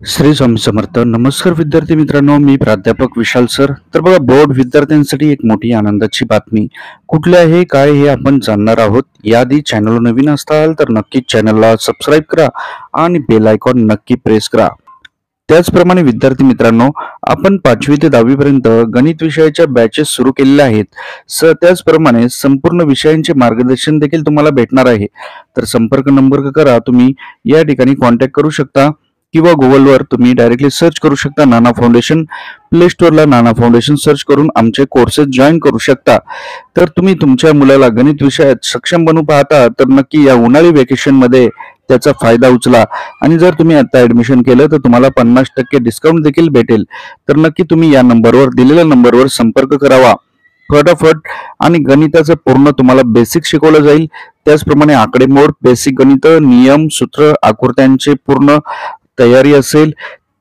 श्री स्वामी समर्थ. नमस्कार विद्यार्थी मित्रांनो, मी प्राध्यापक विशाल सर. तर बघा, बोर्ड विद्यार्थ्यांसाठी एक मोठी आनंदाची बातमी कुठली आहे, काय हे आपण जाणणार आहोत. याआधी चॅनल नवीन असाल तर नक्कीच चॅनलला सबस्क्राईब करा आणि बेल आयकॉन नक्की प्रेस करा. त्याचप्रमाणे विद्यार्थी मित्रांनो, आपण 5वी ते 10वी पर्यंत गणित विषयाच्या बॅचेस सुरू केलेल्या आहेत. त्याचप्रमाणे संपूर्ण विषयांचे मार्गदर्शन देखील तुम्हाला भेटणार आहे. तर संपर्क नंबर करा, तुम्ही या ठिकाणी कॉन्टॅक्ट करू शकता किंवा गुगलवर तुम्ही डायरेक्टली सर्च करू शकता नाना फाउंडेशन. प्ले स्टोअरला नाना फाउंडेशन सर्च करून आमचे कोर्सेस जॉईन करू शकता. तर तुम्ही तुमच्या मुलाला गणित विषयात सक्षम बनवू पाहता तर नक्की या उन्हाळी वेकेशन मध्ये त्याचा फायदा उचला. आणि जर तुम्ही आता ऍडमिशन केलं तर तुम्हाला 50% डिस्काउंट देखील भेटेल. तर नक्की तुम्ही या नंबरवर, दिलेल्या नंबरवर संपर्क करावा फटाफट. आणि गणिताचं पूर्ण तुम्हाला बेसिक शिकवलं जाईल. त्याचप्रमाणे आकडेमोड, बेसिक गणित, नियम, सूत्र, आकृत्यांचे पूर्ण तयारी असेल.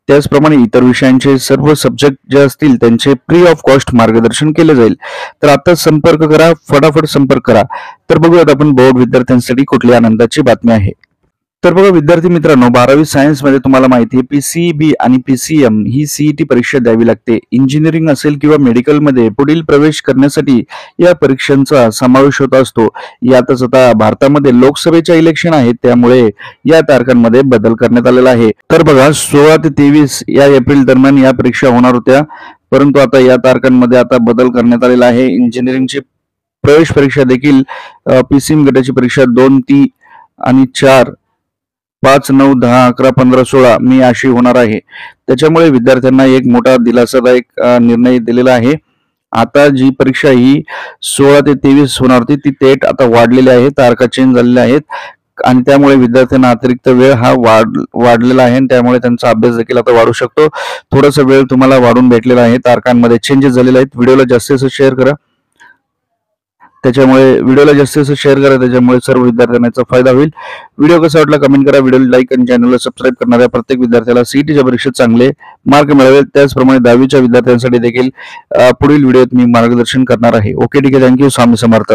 त्याचप्रमाणे इतर विषयांचे सर्व सब्जेक्ट जे असतील त्यांचे फ्री ऑफ कॉस्ट मार्गदर्शन केले जाईल. तर आता संपर्क करा, फटाफट संपर्क करा. तर बघूयात आपण बोर्ड विद्यार्थ्यांसाठी कुठली आनंदाची बातमी आहे. तर बघा विद्यार्थी मित्रांनो, 12वी सायन्स मध्ये तुम्हाला माहिती आहे PCB आणि PCM ही CET परीक्षा द्यावी लागते. इंजिनिअरिंग असेल किंवा मेडिकल मध्ये पुढील प्रवेश करण्यासाठी या परीक्षांचा समावेश होत असतो. यातच आता भारतामध्ये लोकसभेच्या इलेक्शन आहेत, त्यामुळे या तारखांमध्ये बदल करण्यात आलेला आहे. तर बघा, 16 ते 23 या एप्रिल दरम्यान या परीक्षा होणार होत्या, परंतु आता या तारखांमध्ये आता बदल करण्यात आलेला आहे. इंजिनिअरिंगची प्रवेश परीक्षा देखील PCM गटाची परीक्षा 2, 3 आणि 4, 5, 9, 10, 11, 15, 16 मे अशी होणार आहे. त्याच्यामुळे विद्यार्थ्यांना एक मोठा दिलासादायक निर्णय दिलेला आहे. आता जी परीक्षा ही 16 ते 23 होणार होती ती डेट आता वाढलेली आहे, तारखा चेंज झालेल्या आहेत. आणि त्यामुळे विद्यार्थ्यांना अतिरिक्त वेळ हा वाढलेला आहे आणि त्यामुळे त्यांचा अभ्यास देखील आता वाढू शकतो. थोडासा वेळ तुम्हाला वाढून भेटलेला आहे, तारखांमध्ये चेंजेस झालेले आहेत. व्हिडिओला जास्तीत जास्त शेअर करा, त्याच्यामुळे सर्व विद्यार्थ्यांना याचा फायदा होईल. व्हिडिओ कसा वाटला कमेंट करा, व्हिडिओला लाईक आणि चॅनलला सबस्क्राईब करणाऱ्या प्रत्येक विद्यार्थ्याला सीईटीच्या परीक्षेत चांगले मार्क मिळावेल. त्याचप्रमाणे 10वीच्या विद्यार्थ्यांसाठी देखील पुढील व्हिडिओत मी मार्गदर्शन करणार आहे. ओके, ठीक आहे. थँक्यू. स्वामी समर्थ.